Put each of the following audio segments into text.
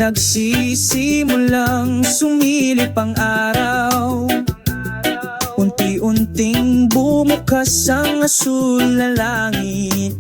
Nagsisimulang sumilip ang araw, unti-unting bumukas ang asul na langit.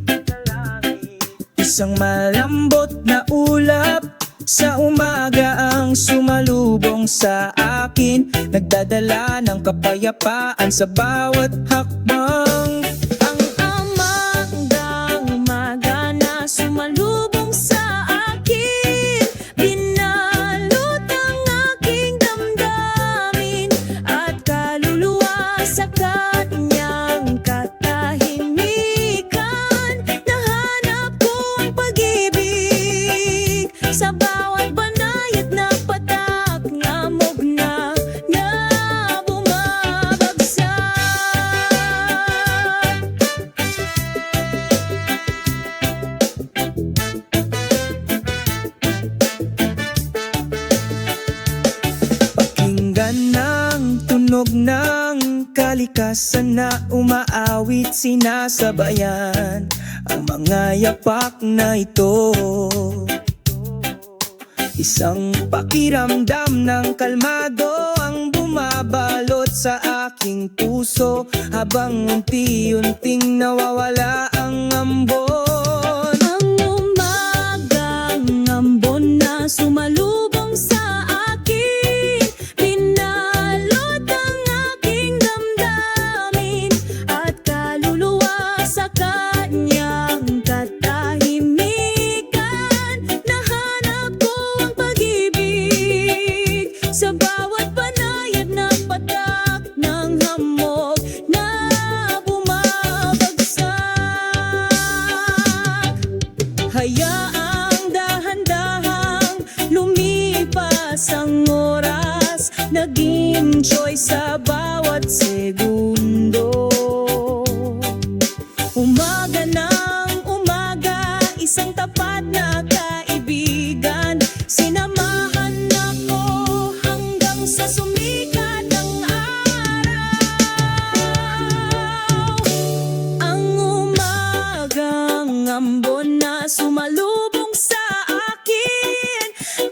Isang malambot na ulap sa umaga ang sumalubong sa akin, nagdadala ng kapayapaan sa bawat hakbang. Ang umagang umaga na sumalubong sa akin, binalot ang aking damdamin at kaluluwa sa kanyang katahimikan. Nahanap ko ang pag-ibig sa bawat banayad na patak, ngamog na bumabagsak. Pakinggan ng tunog ng kalikasan na umaawit, sinasabayan ang mga yapak na ito. Isang pakiramdam ng kalmado ang bumabalot sa aking puso, habang unti-unting nawawala ang ambon. Ang umagang ambon na sumalubong sa akin, binalot ang aking damdamin at kaluluwa sa kanyang katahimikan. Nahanap ko ang pag-ibig sa bawat banayad na patak ng hamog na bumabagsak. Hayaang dahan-dahang lumipas ang oras, nag-enjoy sa bawat segundo. Umaga ng umaga, isang tapat na kaibigan, sinamahan ako hanggang sa sumikat ng araw. Ang umagang ambon na sumalubong sa akin,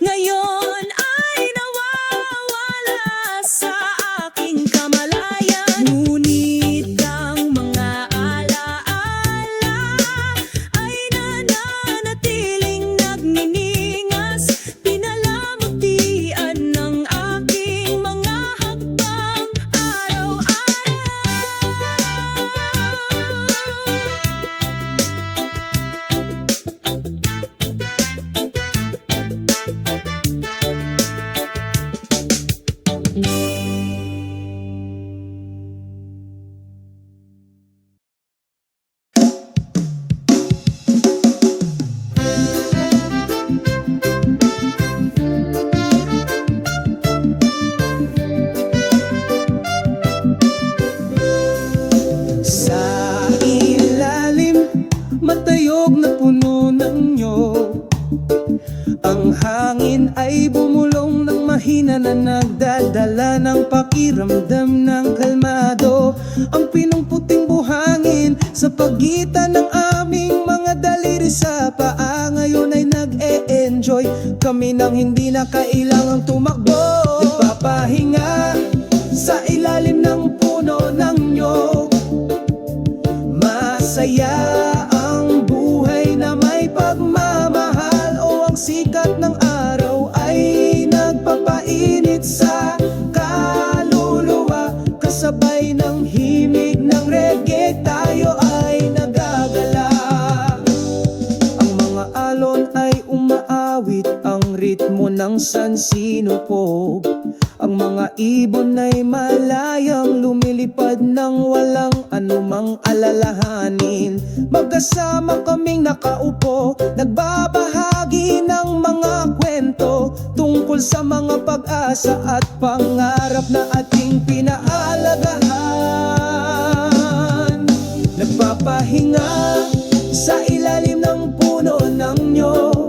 ngayon ay nawawala sa aking kamalayan. Ngunit ang mga alaala ay nananatiling nagniningas, pinalamutian ng aking mga hakbang araw-araw. Sa ilalim, matayog na puno ng nyog, ang hangin ay bumulong ng mahina na nagdadala ng pakiramdam ng kalmado. Ang pinungputing buhangin sa pagitan ng aming mga daliri sa paa, ngayon ay nag-e-enjoy kami nang hindi na kailangang tumakbo. Nagpapahinga sa ilalim ng puno ng nyog, masaya ang buhay na may pagmamahal. O ang sikat ng araw ay nagpapainit sa kaluluwa, kasabay ng himig ng reggae tayo ay nagagala. Ang mga alon ay umaawit ang ritmo ng sansinupog, ang mga ibon ay malayang lumilipad ng walang anumang alalahanin. Magkasama kaming nakaupo, nagbabahagi ng mga kwento tungkol sa mga pag-asa at pangarap na ating pinaalagahan. Nagpapahinga sa ilalim ng puno ng nyog,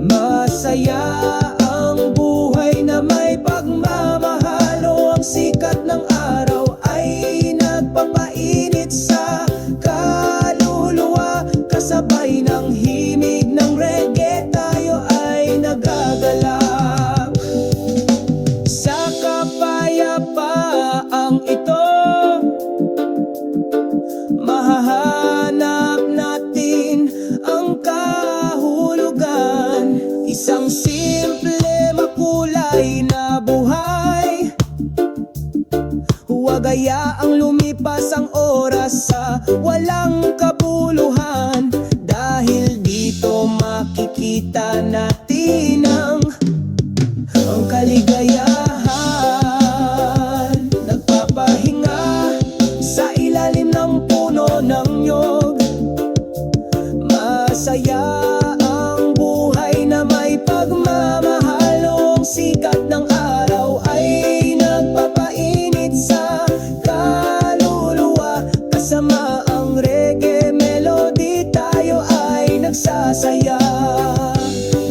masaya ang buhay na may pagmamahal. O ang sikat ng araw ay nagpapainit sa kaluluwa, kasabay ng himig ng reggae tayo ay Isang simple makulay na buhay. Huwag hayaang lumipas ang oras sa walang kabuluhan, dahil dito makikita natin ang kaligayahan. Nagpapahinga sa ilalim ng puno ng nyog. Masaya ang buhay na may pagmamahal. Noong sikat ng araw ay nagpapainit sa kaluluwa. Kasama ang reggae melody, tayo ay nagsasaya.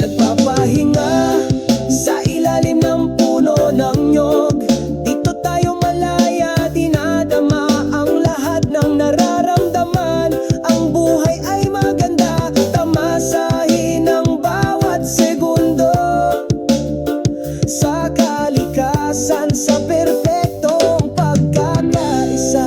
Nagpapahinga sa ilalim ng puno ng nyog. Dito tayo malaya, dinadama ang lahat ng nararamdaman. Ang buhay ay maganda, tamasahin ang bawat segundo sa kalikasan, sa perpektong pagkakaisa.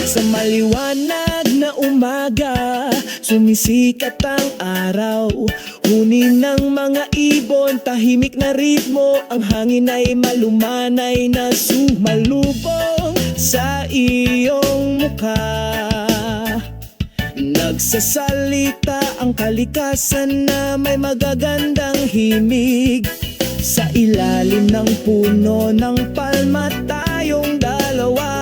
Sa maliwanag na umaga, sumisikat ang araw. Huni ng mga ibon, tahimik na ritmo. Ang hangin ay malumanay na sumalubong sa iyong mukha. Nagsasalita ang kalikasan na may magagandang himig. Sa ilalim ng puno ng palma tayong dalawa.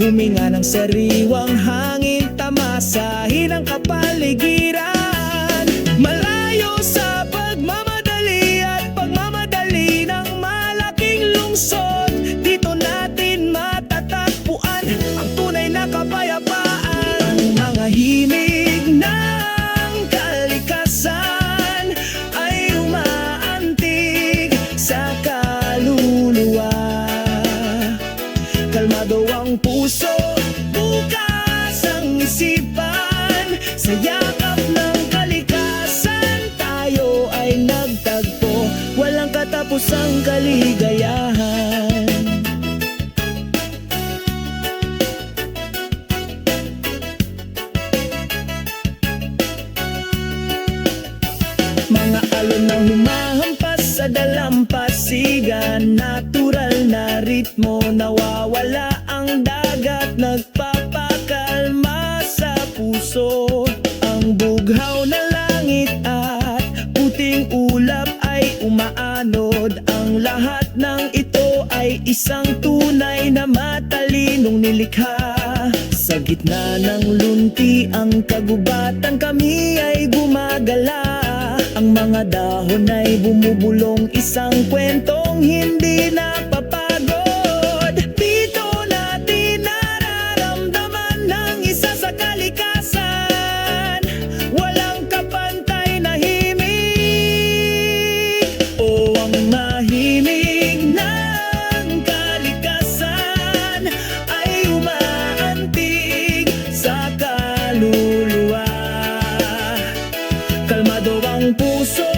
Huminga ng sariwang hangin, tamasahin ang kapaligiran. Malayo sa pagmamadali at pagmamadali ng malaking lungsod. Dito natin matatagpuan ang tunay na kapayapaan. Ang mga himig ng kalikasan ay umaantig sa kaluluwa. Kalmado ang puso, bukas ang isipan. Sa yakap ng kalikasan, tayo ay nagtagpo. Walang katapusang kaligayahan. Mga alon na humahampas sa dalampasigan, natural na ritmo, nawawala ang dagat, nagpapakalma sa puso. Ang bughaw na langit at puting ulap ay umaanod. Ang lahat ng ito ay isang tunay na matalinong nilikha. Sa gitna ng lunti ang kagubatan, kami ay gumagala. Ang mga dahon ay bumubulong, isang kwentong hindi napapagod. Dito natin nararamdaman ng isa sa kalikasan. Walang kapantay na himig, o ang mahimig ng kalikasan ay umaantig sa kaluluwa. Kalmado ang puso,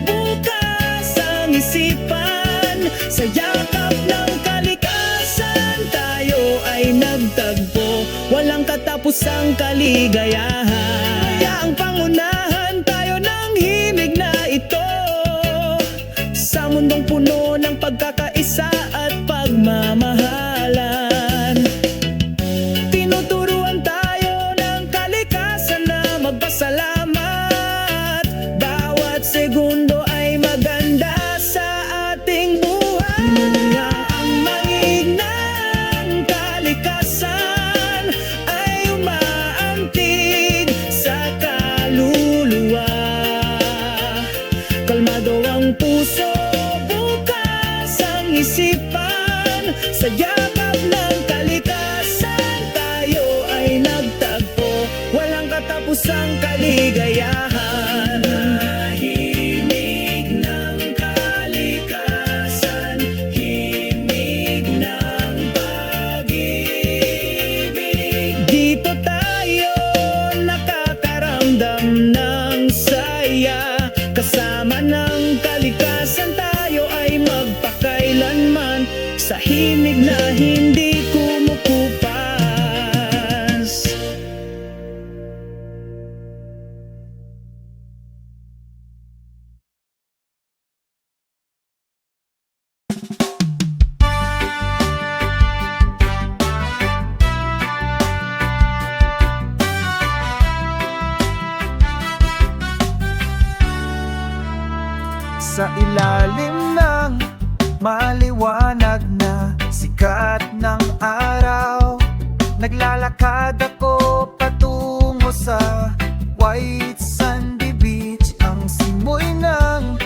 bukas ang isipan. Sa yakap ng kalikasan, tayo ay nagtagpo. Walang katapusang kaligayahan. Kaya ang pangunahan tayo ng himig na ito. Sa mundong puno ng pagkakaisa at pagmamahalan, tinuturuan tayo ng kalikasan na magpasalamat. Bawat segundo ay maganda sa ating buhay. Kaya ang maig ng kalikasan ay umaantig sa kaluluwa. Kalmado ang puso, bukas ang isipan. Sa yakap ng kalikasan, tayo ay nagtagpo. Walang katapusang kaligayahan. Himig ng kalikasan, himig ng pag-ibig. Dito tayo nakakaramdam ng tubig na hindi kumukupas. Sa ilalim ng maliwanag na sikat ng araw, naglalakad ako patungo sa white sandy beach. Ang simoy ng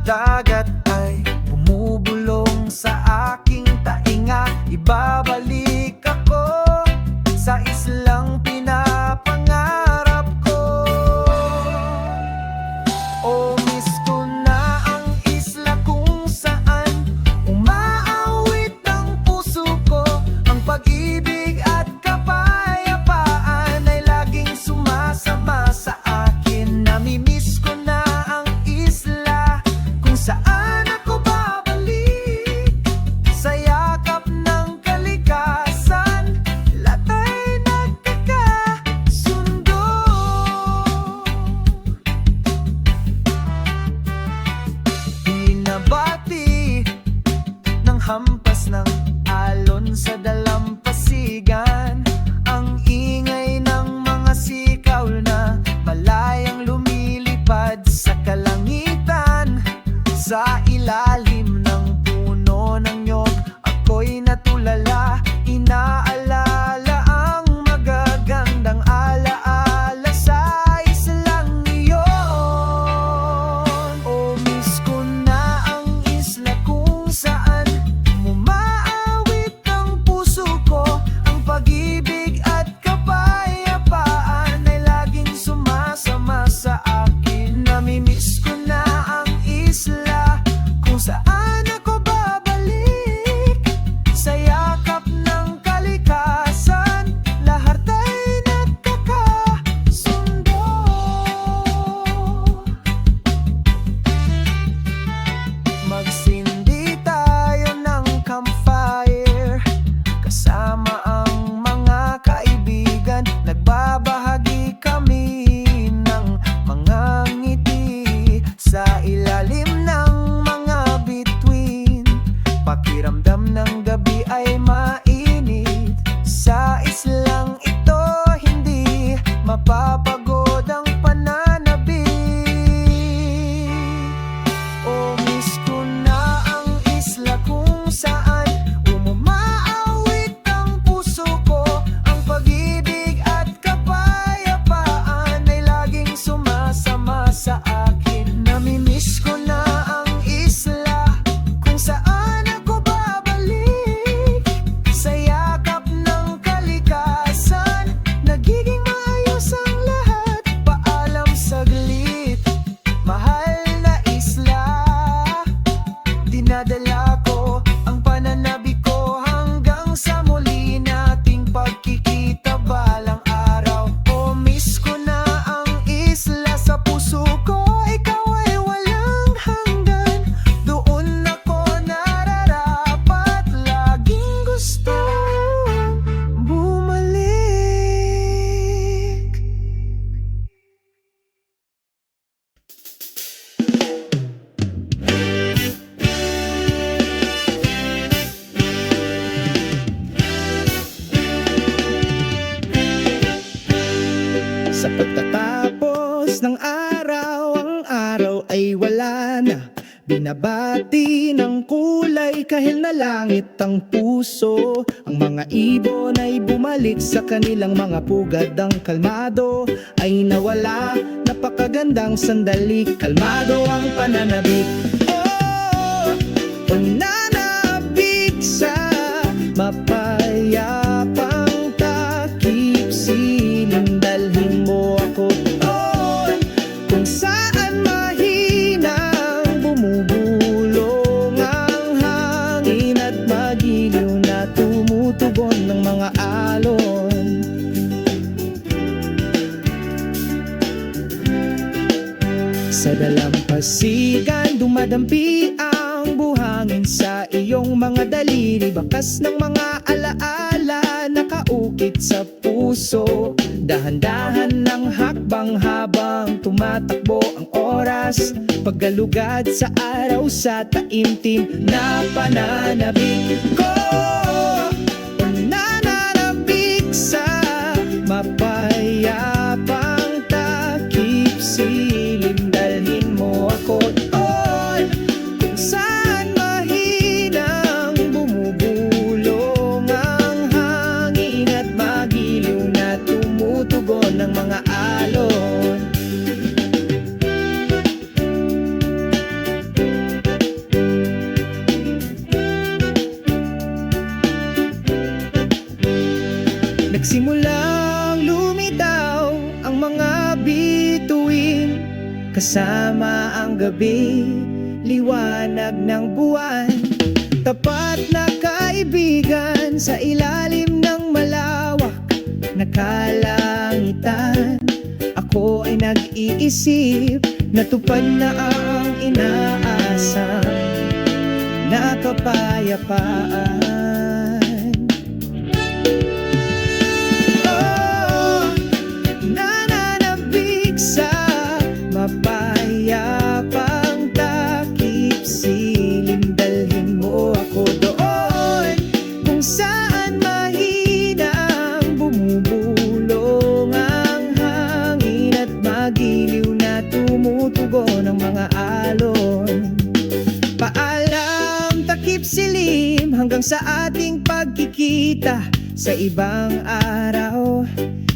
dagat ay bumubulong sa aking tainga. Ibabalik ako sa islang pinapangarap ko. Oh, miss ko na ang isla kung saan umaawit ang puso ko. Ang pag-ibig at kapayapaan ay laging sumasama sa akin. Namimiss ko na ang isla kung saan ako babalik. Sa yakap ng kalikasan, lahat ay nagkakasundo. Binabati ng hampas ng alon sa dalampasigan, ang ingay ng mga sikaw na malayang lumilipad sa kalangitan. Sa ilalim ng puno ng nyog, ako'y natulala. Inaalala ang magagandang alaala sa islang iyon. Oh, miss ko na ang isla kung saan umaawit ang puso ko. Ang pag-ibig at kapayapaan ay laging sumasama sa akin. Namimiss ko na ang isla kung saan ako babalik. Sa yakap ng kalikasan, lahat ay nagkakasundo. Magsindi tayo ng campfire kasama ang mga kaibigan. Nagbabahagi kami ng mga ngiti sa ilalim ng mga bituin. Pakiramdam ng gabi ay mainit. Sa islang ito hindi mapapagod ang pananabik. Oh, miss ko na ang isla kung saan umaawit ang puso ko. Ang pag-ibig at kapayapaan ay laging sumasama sa akin. Namimiss ko na ang isla kung saan ako babalik. Sa yakap ng kalikasan, nagiging maayos ang lahat. Paalam saglit, mahal na isla. Dinadala ko ang pananabik ko hanggang sa muli nating pagkikita balang araw. Oh, miss ko na ang isla sa puso ko. Ikaw ay walang hanggan. Doon ako nararapat. Laging gusto bumalik. Sa pagtatapos ng araw, ang araw ay wala na. Binabati ng kulay kahil na langit ang puso. Ang mga ibon ay bumalik sa kanilang mga pugad. Ang kalmado ay nawala, napakagandang sandali. Kalmado ang pananabik. Oh, pananabik sa mapayapang takip. Siling dalhin mo ako doon kung saan mahinang bumubulong ang hangin at magiliw na tumutugon ng mga alon. Sa dalampasigan dumadampi ang buhangin hangin sa iyong mga daliri, bakas ng mga alaala nakaukit sa puso. Dahan-dahan ng hakbang habang tumatakbo ang oras, paggalugad sa araw sa taimtim na pananabik ko. Nananabik sa mapayapang takip silim, dalhin mo ako doon kung saan mahinang bumubulong ang hangin at magiliw na tumutugon ng mga alon. Nagsimulang lumitaw ang mga bituin, kasama ang gabi, liwanag ng buwan. Tapat na kaibigan sa ilalim ng malawak na kalangitan. Ako ay nag-iisip, natupad na ang inaasam na kapayapaan. Mapayapang takip silim, dalhin mo ako doon kung saan mahina ang bumubulong ang hangin at magiliw na tumutugon ng mga alon. Paalam takip silim, hanggang sa ating pagkikita sa ibang araw,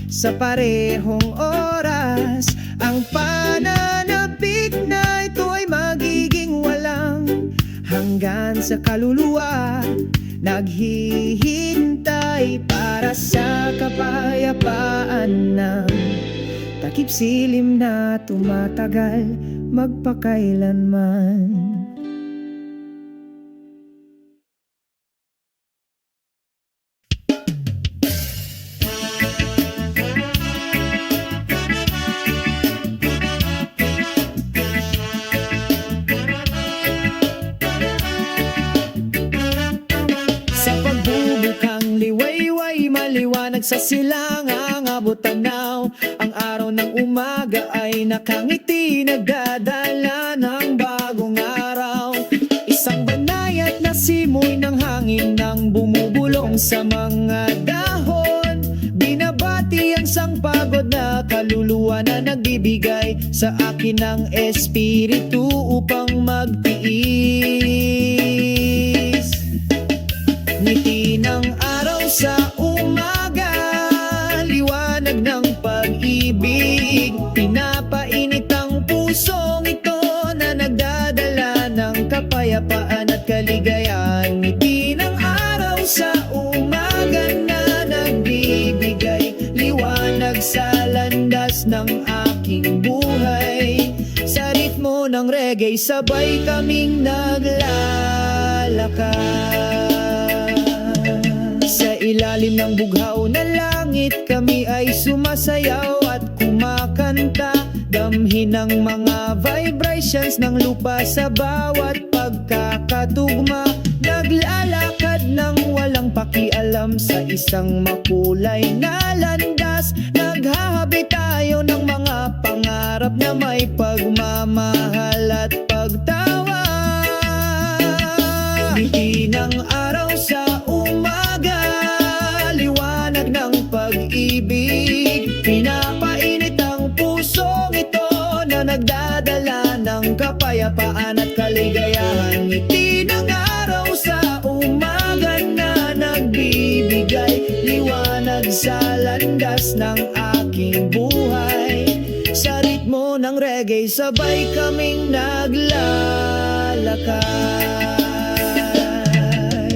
sa parehong oras. Ang pananabik na ito ay magiging walang hanggan sa kaluluwa, naghihintay para sa kapayapaan ng takip silim na tumatagal magpakailanman. Maliwanag sa silangang abot tanaw, ang araw ng umaga ay nakangiti, nagdadala ng bagong araw. Isang banayad na simoy ng hangin nang bumubulong sa mga dahon, binabati ang sangpagod na kaluluwa na nagbibigay sa akin ng espiritu upang magtiis. Ngiti ng araw sa umaga, liwanag ng pag-ibig, pinapainit ang pusong ito na nagdadala ng kapayapaan at kaligayahan. Ngiti ng araw sa umaga na nagbibigay liwanag sa landas ng aking buhay. Sa ritmo ng reggae, sabay kaming naglalakad. Sa ilalim ng bughaw na langit, kami ay sumasayaw at kumakanta, damhin ang mga vibrations ng lupa sa bawat pagkakatugma. Naglalakad ng walang pakialam sa isang makulay na landas, naghahabi tayo ng mga pangarap na may pagmamahal at pagtawa. Ngiti ng araw sa umaga, liwanag ng pag-ibig, pinapainit ang pusong ito na nagdadala ng kapayapaan at kaligayahan. Ngiti ng araw sa umaga na nagbibigay liwanag sa landas ng aking buhay. Sa ritmo ng reggae, sabay kaming naglalakad.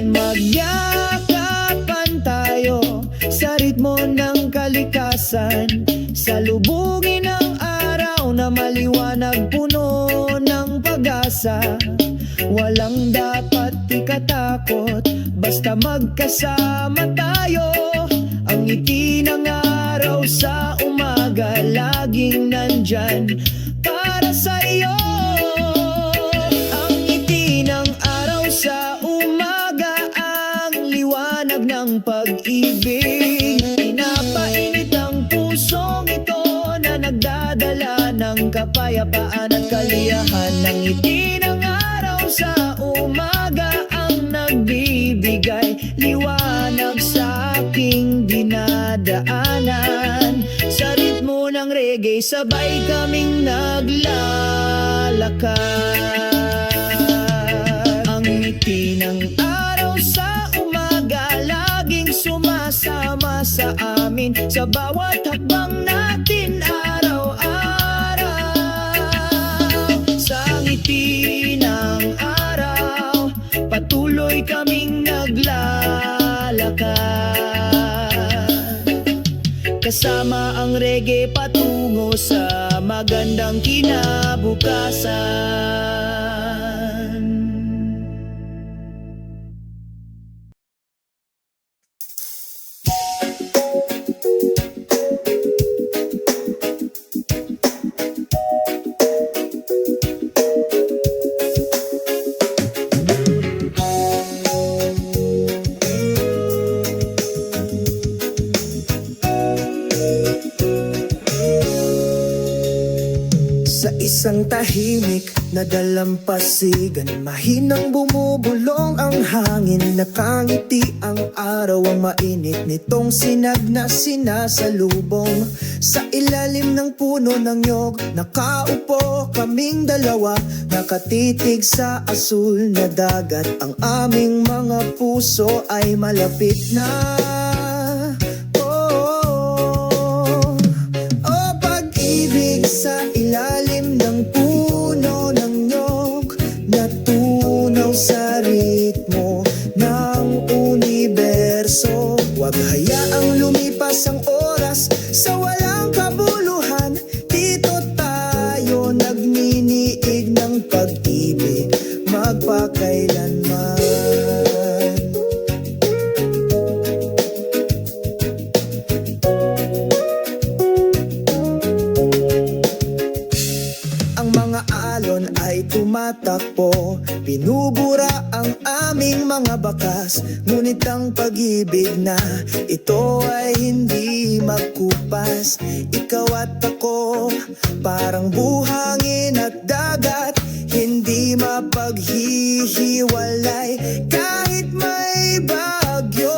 Magyakapan tayo sa ritmo ng kalikasan, salubungin ang araw na maliwanag, puno ng pag-asa. Walang dapat ikatakot, basta magkasama tayo. Ang ngiti ng araw sa umaga, laging nandyan para sa iyo. Ang ngiti ng araw sa kapayapaan at kaliyahan ng ngiti ng araw sa umaga ang nagbibigay liwanag sa aking dinadaanan. Sa ritmo ng reggae sabay kaming naglalakad. Ang ngiti ng araw sa umaga laging sumasama sa amin sa bawat hakbang natin araw-araw. Sa ngiti ng araw patuloy kaming naglalakad. Kasama ang reggae patungo sa magandang kinabukasan. Sa isang tahimik na dalampasigan, mahinang bumubulong ang hangin. Nakangiti ang araw, ang mainit nitong sinag na sinasalubong. Sa ilalim ng puno ng nyog, nakaupo kaming dalawa, nakatitig sa asul na dagat. Ang aming mga puso ay malapit na. Sa ilalim ng puno ng nyog, natunaw sa ritmo ng universo. Huwag hayaang lumipas ang oras sa walang kabuluhan. Dito tayo nagniniig ng pag-ibig magpakailanman. Ay tumatakbo, binubura ang aming mga bakas. Ngunit ang pag-ibig na ito ay hindi magkupas. Ikaw at ako, parang buhangin at dagat, hindi mapaghihiwalay kahit may bagyo.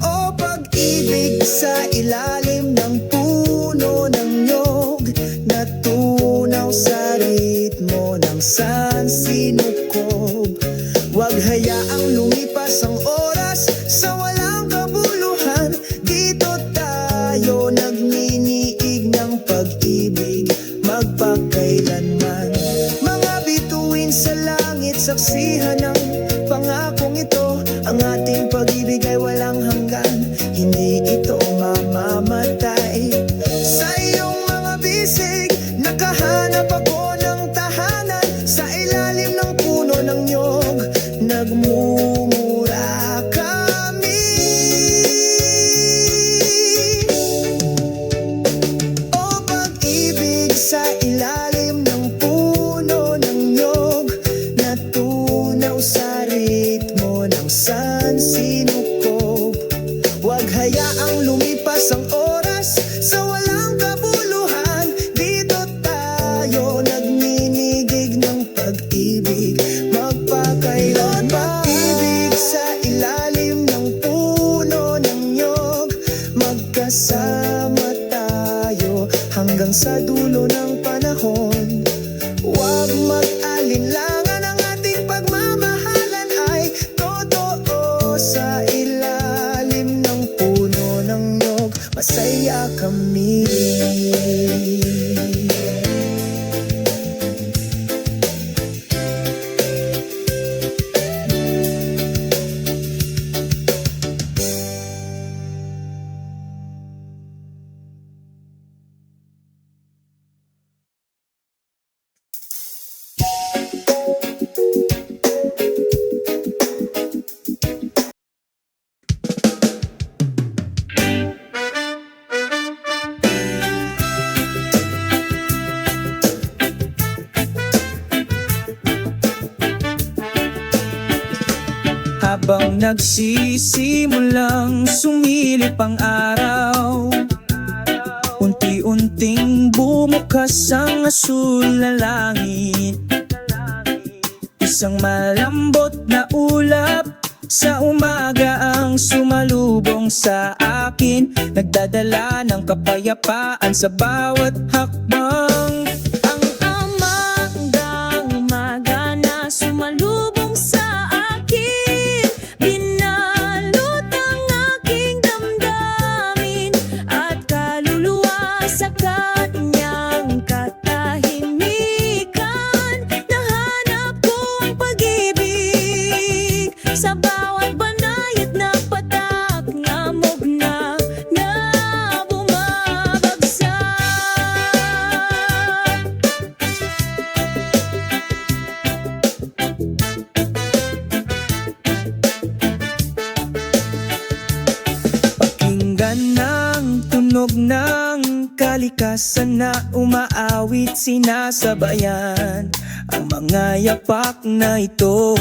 Oh, pag-ibig sa ilalim ng puno ng nyog, natunaw sa ritmo ng sansinukob. Huwag hayaang lumipas ang oras sa walang kabuluhan. Dito tayo nagniniig ng pag-ibig magpakailanman. Mga bituin sa langit, saksihan ng pangakong ito. Ang ating pag-ibig ay walang hanggan, hindi ito mamamatay. Sa iyong mga bisig, nakahanap ako ng tahanan. Sa ilalim ng puno ng nyog, nagmumura kami. O pag-ibig sa ilalim ng puno ng nyog, natunaw sa ritmo ng sansinukob. Huwag hayaang lumipas ang oras sa walang kabuluhan. Dito tayo nagninigig ng pag-ibig magpakailanman. Pag-ibig sa ilalim ng puno ng nyog, magkasama tayo hanggang sa dulo ng panahon. Huwag mag-alinlangan, ang ating pagmamahalan ay totoo. Sa ilalim ng puno ng nyog, masaya kami. Habang nagsisimulang sumilip ang araw, Bukas ang asul na langit, isang malambot na ulap sa umaga ang sumalubong sa akin, nagdadala ng kapayapaan sa bawat hakbang. Ang umagang umaga na sumalubong sa akin, binalot ang aking damdamin at kaluluwa sa kanyang katahimikan. Nahanap ko ang pag-ibig sa bawat banayad na patak, ngamog na bumabagsak. Pakinggan ng tunog ng kalikasan na umaawit, sinasabayan ang mga yapak na ito.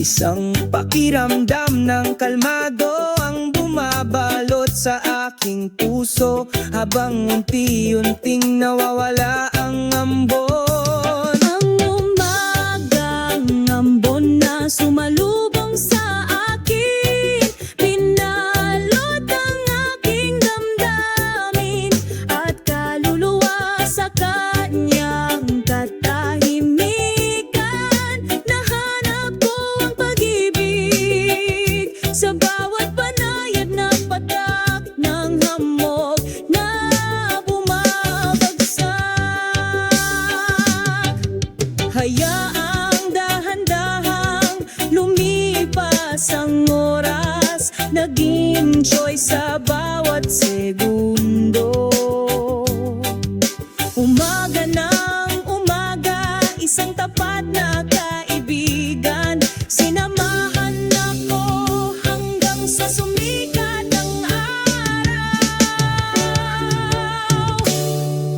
Isang pakiramdam ng kalmado ang bumabalot sa aking puso, habang unti-unting nawawala ang ambon. Ang umagang ambon na sumalubong sa akin, binalot ang aking damdamin at kaluluwa sa kanyang katahimikan. Nahanap ko ang pag-ibig sa bawat banayad na patak ng hamog na bumabagsak. Hayaang dahan-dahang lumipas ang oras, nag-enjoy sa bawat segundo. Umaga ng umaga, isang tapat na kaibigan, sinamahan ako hanggang sa sumikat ang araw.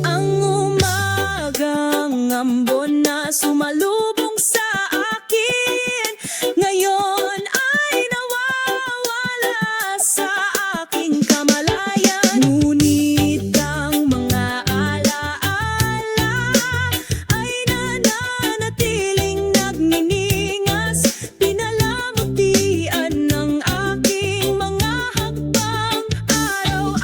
Ang umagang ambon na sumalubong sa akin, ngayon ay nawawala sa aking kamalayan. Ngunit ang mga alaala ay nananatiling nagniningas, pinalamutian ng aking mga hakbang araw-araw.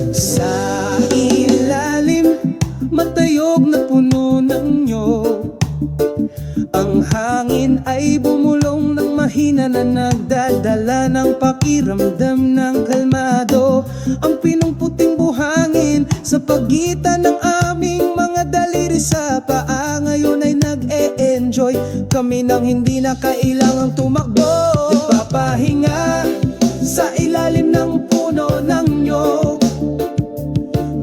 Sa ilalim, matayog na puno ng nyog, ang hangin ay bumulong ng mahina na nagdadala ng pakiramdam ng kalmado. Ang pinungputing buhangin sa pagitan ng aming mga daliri sa paa, ngayon ay nag-e-enjoy kami nang hindi na kailangang tumakbo. Nagpapahinga sa ilalim ng puno ng nyog,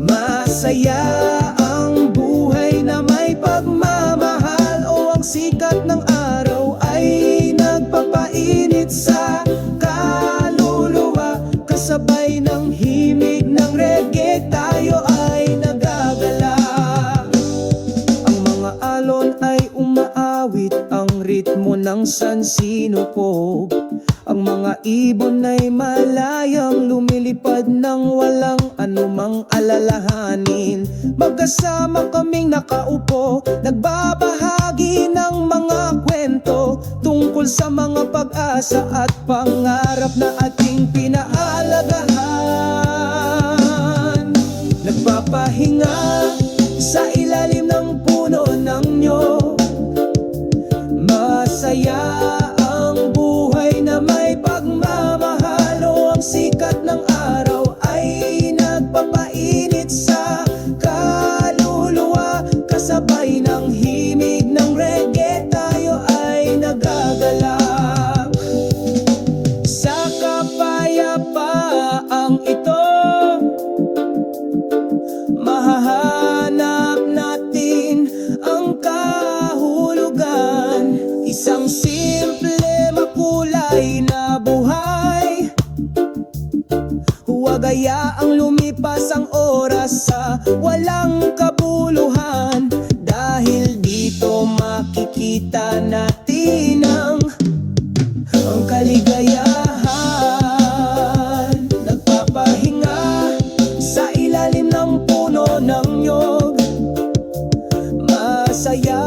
masaya ang buhay na may pagmamahal. O ang sikat ng araw ay nagpapainit sa kaluluwa, kasabay ng himig ng reggae tayo ay nagagala. Ang mga alon ay umaawit ang ritmo ng sansinukob, ang mga ibon ay malayang lumilipad ng walang anumang alalahanin. Magkasama kaming nakaupo, nagbabahagi ng mga kwento tungkol sa mga pag-asa at pangarap na ating pinaalagahan. Nagpapahinga sa ilalim ng puno ng nyog, masaya ang buhay na may pagmamahal. O ang sikat ng araw ay nagpapainit sa kaluluwa, kasabay ng himig ng reggae tayo ay nagagalak. Sa kapayapaang ito, Pagayaang lumipas ang oras sa walang kabuluhan. Dahil dito makikita natin ang kaligayahan. Nagpapahinga sa ilalim ng puno ng nyog. Masaya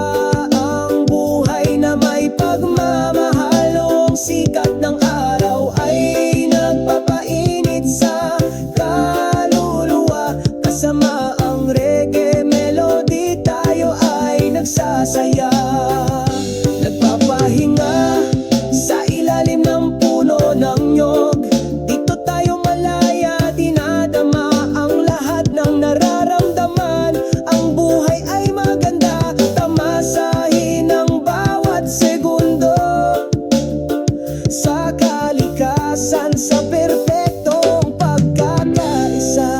ang buhay na may pagmamahal. Sikat ng araw ay nagpapainit sa kaluluwa. Kasama ang reggae melody, tayo ay nagsasaya. Nagpapahinga sa ilalim ng puno ng nyog. Dito tayo malaya, dinadama ang lahat ng nararamdaman. Ang buhay ay maganda, tamasahin ang bawat segundo. Sa kalikasan, sa perpektong pagkakaisa.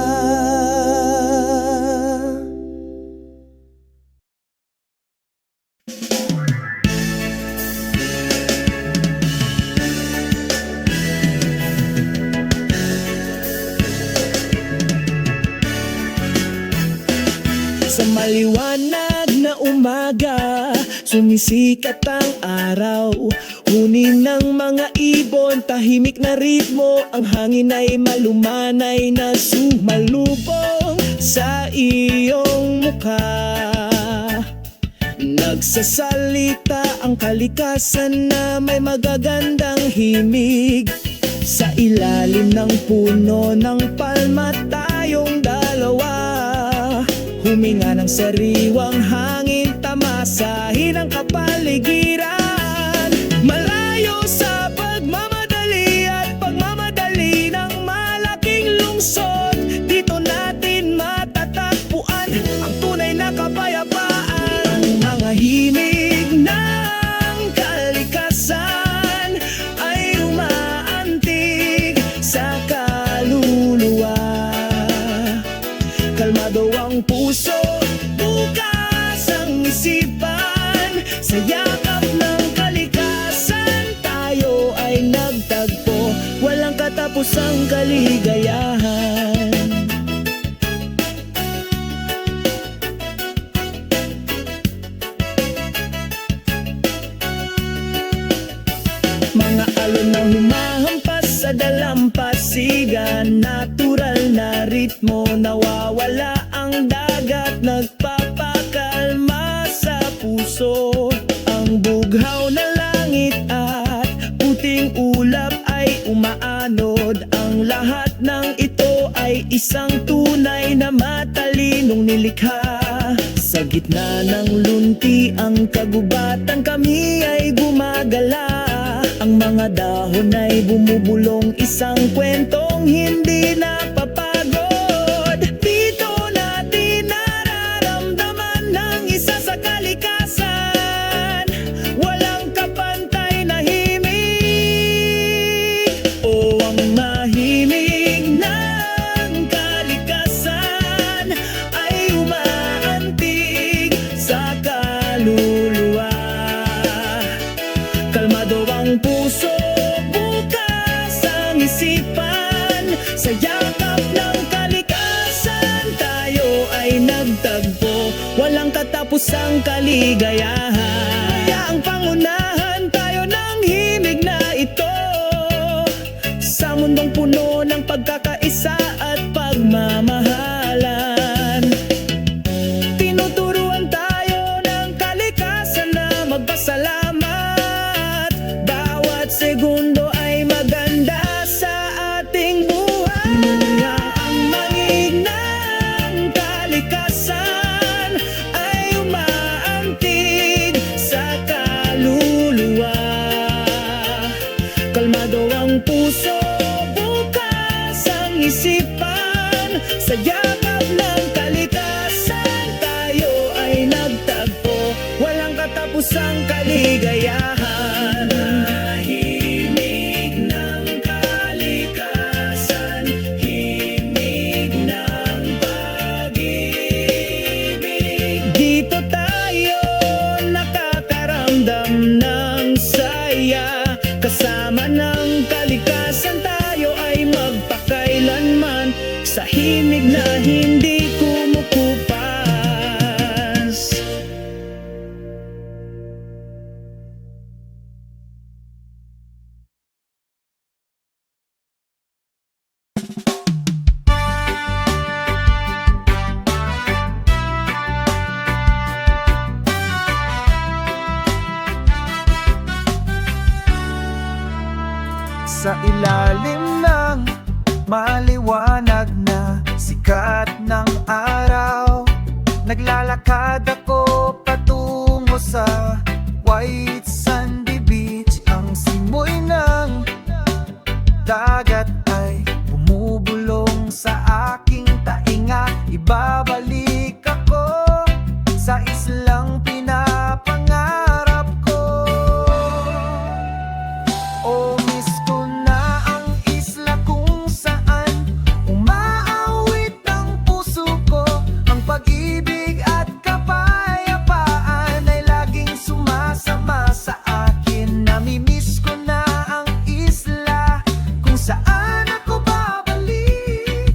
Sa maliwanag na umaga, sumisikat ang araw. Huni ng mga ibon, tahimik na ritmo. Ang hangin ay malumanay na sumalubong sa iyong mukha. Nagsasalita ang kalikasan na may magagandang himig. Sa ilalim ng puno ng palma tayong dalawa. Huminga ng sariwang hangin, tamasahin ang kapaligiran. Malayo sa pagmamadali at pagmamadali ng malaking lungsod. Dito natin matatagpuan ang tunay na kapayapaan. Ang mga himig ng kalikasan ay umaantig sa kaluluwa. Kalmado ang puso, bukas ang isipan. Sa yakap ng kalikasan, tayo ay nagtagpo. Walang katapusang kaligayahan. Mga alon na humahampas sa dalampasigan. Natural na ritmo, nawawala ang dagat. Nagpapakalma sa puso. Ang bughaw na langit at puting ulap ay umaanod. Ang lahat ng ito ay isang tunay na matalinong nilikha. Sa gitna ng lunti ang kagubatan, kami ay gumagala. Ang mga dahon ay bumubulong, isang kwentong hindi napapagod. Dito natin nararamdaman ng isa sa kalikasan. Walang kapantay na himig. O ang mahimig ng kalikasan ay umaantig sa kaluluwa. Kalmado ang puso, bukas ang isipan. Sa yakap ng kalikasan, tayo ay nagtagpo. Walang katapusang kaligayahan. Kaya ang pangunahan tayo ng himig na ito. Sa mundong puno ng pagkakaisa at pagmamahalan. Tinuturuan tayo ng kalikasan na magpasalamat. Bawat segundo ay maganda sa ating buhay. Ang mangig ng kalikasan ay umaantig sa kaluluwa. Kalmado ang puso, bukas ang isipan. Sa yakap ng kalikasan, tayo ay nagtagpo. Walang katapusang kaligayahan. Himig ng kalikasan, himig ng pag-ibig. Dito tayo nakakaramdam ng saya. Kasama ng kalikasan, tayo ay magpakailanman sa himig na hindi kumukupas. Sa ilalim ng maliwanag na sikat ng araw, naglalakad ako patungo sa white sandy beach. Ang simoy ng dagat ay bumubulong sa aking tainga. Ibabalik ako sa islang pinapangarap ko. Oh, miss ko na ang isla kung saan umaawit ang puso ko. Ang pag-ibig at kapayapaan ay laging sumasama sa akin. Namimiss ko na ang isla kung saan ako babalik.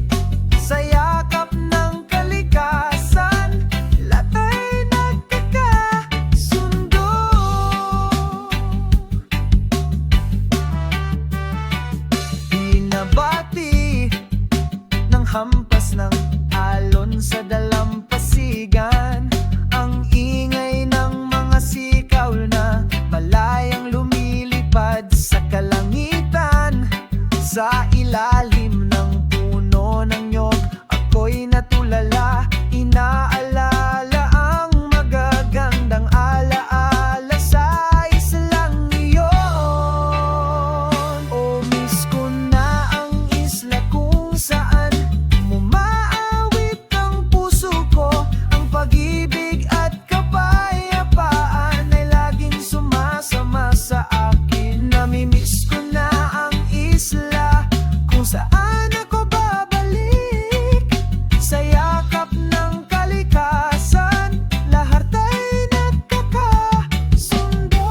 Sa yakap ng kalikasan, lahat ay nagkakasundo. Binabati ng hampas ng alon sa dalampasigan, ang ingay ng mga sikaw na malayang lumilipad sa kalangitan. Sa ilalim ng puno ng nyog, ako'y natulala, inaalala ang magagandang alaala sa islang iyon. Oh, miss ko na ang isla kung saan umaawit ang puso ko. Ang pag-ibig at kapayapaan ay laging sumasama sa akin. Namimiss ko na ang isla kung saan ako babalik. Sa yakap ng kalikasan, lahat ay nagkakasundo.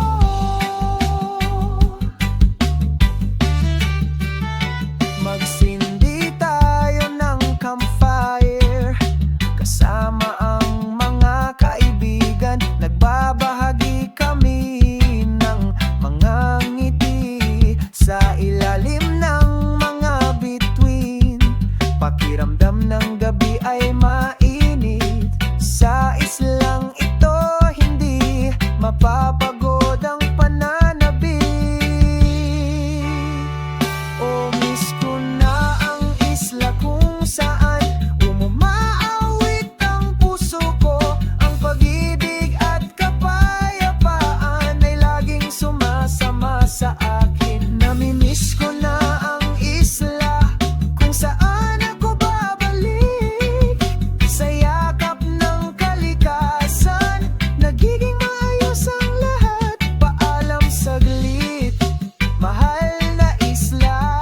Magsindi tayo ng campfire kasama ang mga kaibigan. Nagbabahagi kami ng mga ngiti sa ilalim ng mga bituin. Pakiramdam ng gabi ay mainit. Sa islang ito hindi mapapagod ang pananabik. Oh, miss ko na ang isla kung saan umaawit ang puso ko. Ang pag-ibig at kapayapaan ay laging sumasama sa akin. Namimiss ko na ang isla kung saan ako babalik. Sa yakap ng kalikasan, nagiging maayos ang lahat. Paalam saglit, mahal na isla.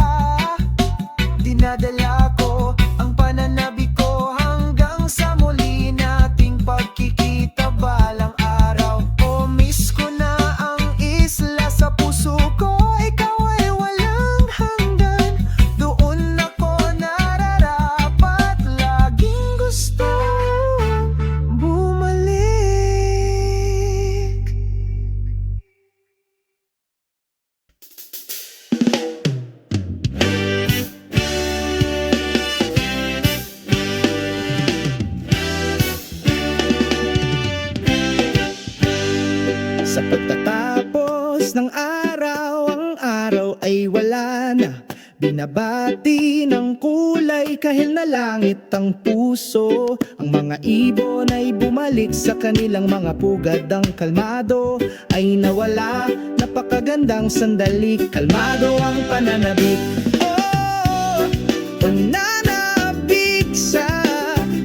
Dinadala ko ang pananabik ko hanggang sa muli nating pagkikita balang araw. Oh, miss ko na ang isla sa puso ko. Ikaw ay walang hanggan. Doon ako nararapat, laging gusto bumalik. Sa pagtatapos ng araw, ang araw ay wala na. Binabati ng kulay kahil na langit ang puso. Ang mga ibon ay bumalik sa kanilang mga pugad. Ang kalmado ay nawala, napakagandang sandali. Kalmado ang pananabik. Oh, pananabik sa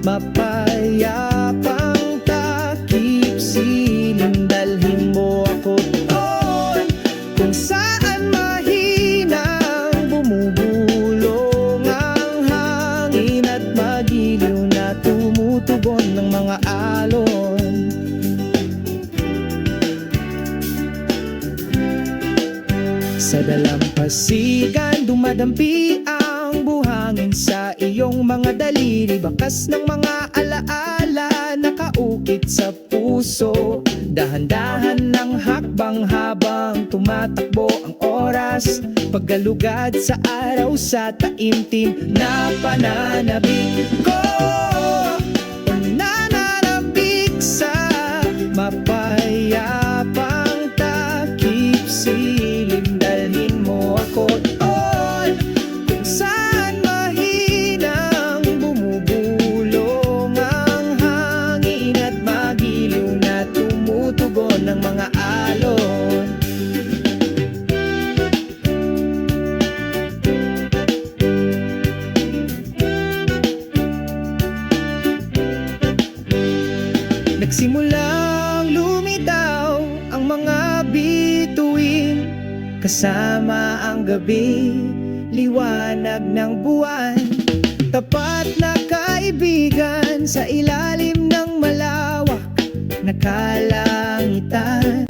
mapayapang takip. Siling dalhin mo ako doon kung saan mahinang bumubulong ang hangin at magiliw na tumutugon ng mga alon. Sa dalampasigan dumadampi ang buhangin sa iyong mga daliri. Bakas ng mga alaala nakaukit sa puso. Dahan-dahan ng hakbang habang tumatakbo ang oras. Paggalugad sa araw sa taimtim na pananabik ko. Nananabik sa mapayapang takip silim. Dalhin mo ako doon kung saan mahinang bumubulong ang hangin at magiliw na tumutugon ng mga alon. Nagsimulang lumitaw ang mga bituin, kasama ang gabi, liwanag ng buwan. Tapat na kaibigan sa ilalim ng malawak na kalangitan.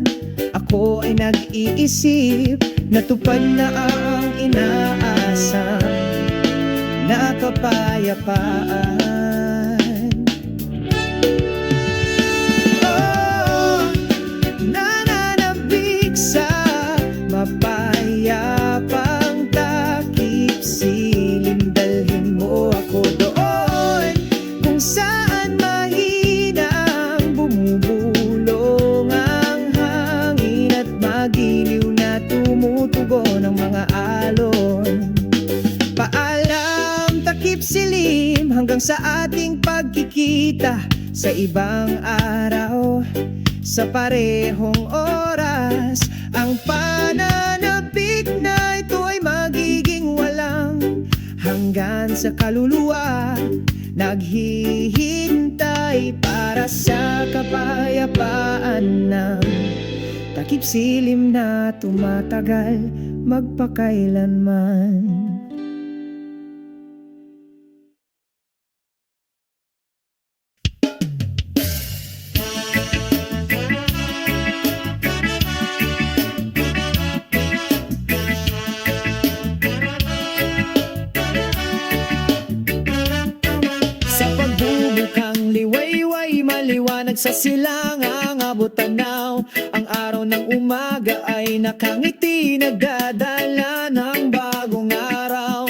Ako ay nag-iisip, natupad na ang inaasam na kapayapaan. Mapayapang takip silim. Dalhin mo ako doon kung saan mahinang bumubulong ang hangin at magiliw na tumutugon ng mga alon. Paalam takip silim, hanggang sa ating pagkikita sa ibang araw, sa parehong oras. Ang pananabik na ito ay magiging walang hanggan sa kaluluwa. Naghihintay para sa kapayapaan ng takip silim na tumatagal magpakailanman. Maliwanag sa silangang abot tanaw. Ang araw ng umaga ay nakangiti, nagdadala ng bagong araw.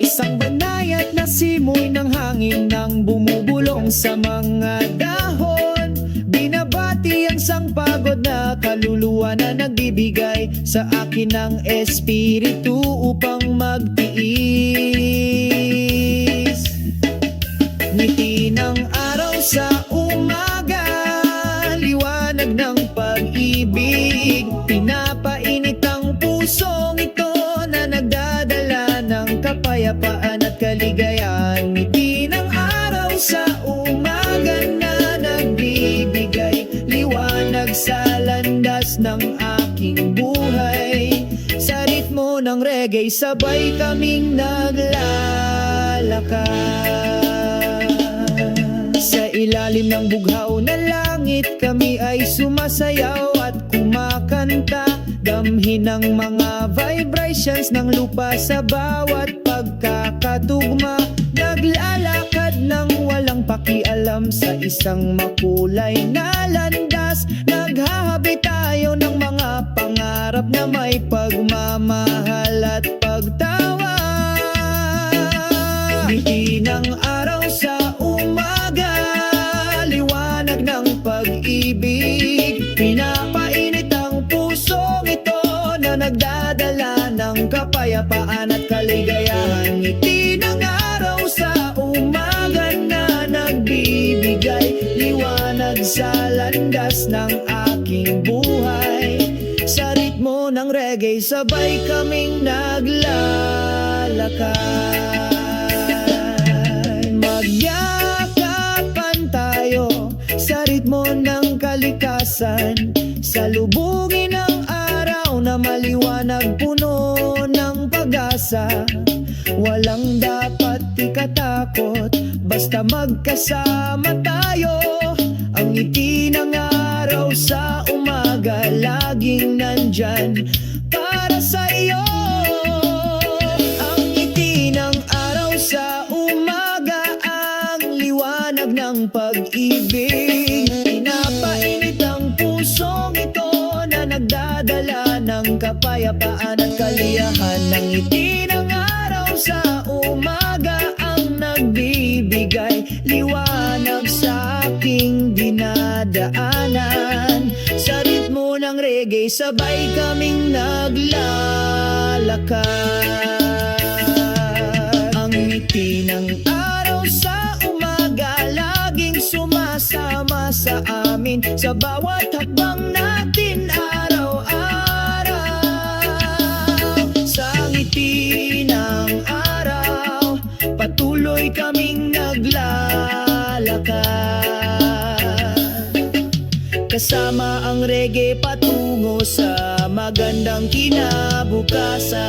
Isang banayad na simoy ng hangin nang bumubulong sa mga dahon. Binabati ang sangpagod na kaluluwa na nagbibigay sa akin ng espiritu upang magtiis. Ngiti ng araw sa umaga, liwanag ng pag-ibig. Pinapainit ang pusong ito na nagdadala ng kapayapaan at kaligayahan. Ngiti ng araw sa umaga na nagbibigay liwanag sa landas ng aking buhay. Sa ritmo ng reggae, sabay kaming naglalakad. Sa ilalim ng bughaw na langit, kami ay sumasayaw at kumakanta. Damhin ang mga vibrations ng lupa sa bawat pagkakatugma. Naglalakad ng walang pakialam sa isang makulay na landas. Naghahabi tayo ng mga pangarap na may pagmamahal at pagtawa. Ngiti ng araw sa umaga, liwanag ng pag-ibig. Pinapainit ang pusong ito na nagdadala ng kapayapaan at kaligayahan. Ngiti ng araw sa umaga na nagbibigay liwanag sa landas ng aking buhay. Sa ritmo ng reggae, sabay kaming naglalakad. Magyakapan tayo sa ritmo ng kalikasan. Salubungin ang araw na maliwanag, puno ng pag-asa. Walang dapat ikatakot, basta magkasama tayo. Ang ngiti ng araw sa umaga, laging nandyan para sa iyo. Ang ngiti ng araw sa ng pag-ibig. Pinapainit ang pusong ito na nagdadala ng kapayapaan at kaliyahan. Ng ngiti ng araw sa umaga ang nagbibigay liwanag sa aking dinadaanan. Sa ritmo ng reggae sabay kaming naglalakad. Ang ngiti ng araw sa umaga laging sumasama sa amin sa bawat hakbang natin araw-araw. Sa ngiti ng araw patuloy kaming naglalakad. Kasama ang reggae patungo sa magandang kinabukasan.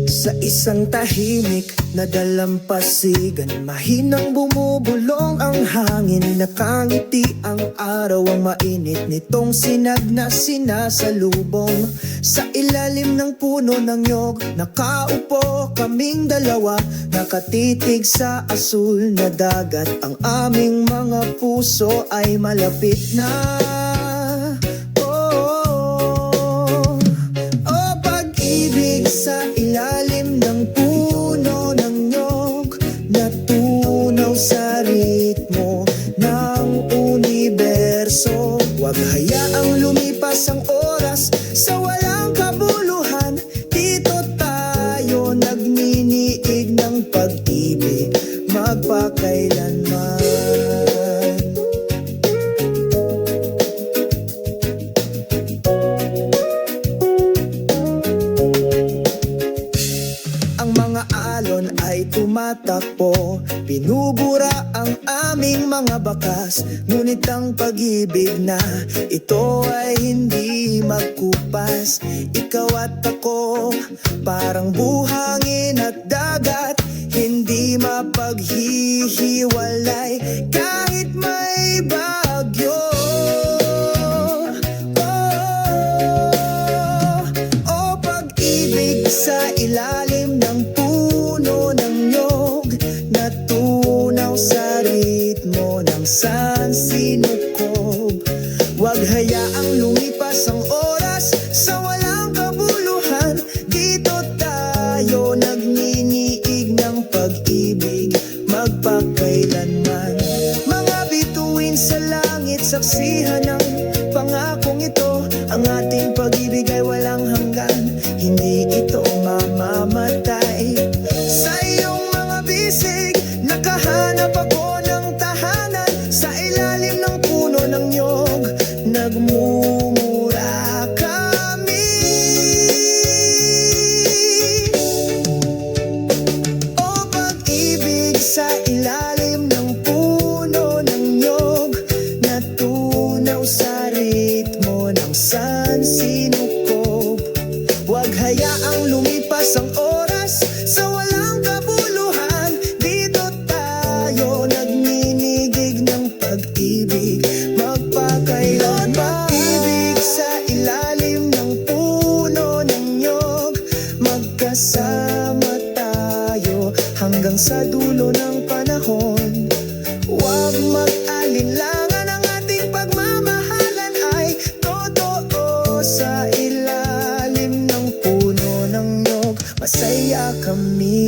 Sa isang tahimik na dalampasigan, mahinang bumubulong ang hangin. Nakangiti ang araw, ang mainit nitong sinag na sinasalubong. Sa ilalim ng puno ng nyog, nakaupo kaming dalawa, nakatitig sa asul na dagat. Ang aming mga puso ay malapit na. Sa ilalim ng puno ng nyog, natunaw sa ritmo ng universo. Huwag hayaang lumipas ang oras sa walang kabuluhan. Dito tayo nagniniig ng pag-ibig magpakailanman. Ay tumatakbo, binubura ang aming mga bakas. Ngunit ang pag-ibig na ito ay hindi magkupas. Ikaw at ako, parang buhangin at dagat, hindi mapaghihiwalay kahit may bagyo. Oh, pag-ibig sa ilalim ng puno ng nyog, natunaw sa ritmo ng sansinukob. Huwag hayaang lumipas ang oras sa walang kabuluhan. Dito tayo nagniniig ng pag-ibig magpakailanman. Mga bituin sa langit, saksihan ng pangakong ito. Ang ating pag-ibig ay walang hanggan, hindi ito mamamatay. Sa iyong mga bisig, nakahanap ako ng tahanan. Sa ilalim ng puno ng nyog, nagmumura kami. O pag-ibig sa ilalim ng puno ng nyog, natunaw sa ritmo ng sansinukob. Huwag hayaang lumipas ang oras sa walang kabuluhan. Dito tayo nagninigig ng pag-ibig magpakailanman. Pag-ibig sa ilalim ng puno ng nyog, magkasama tayo hanggang sa dulo ng panahon. Huwag mag-alinlangan, ang ating pagmamahalan ay totoo. Sa ilalim ng puno ng nyog, masaya kami.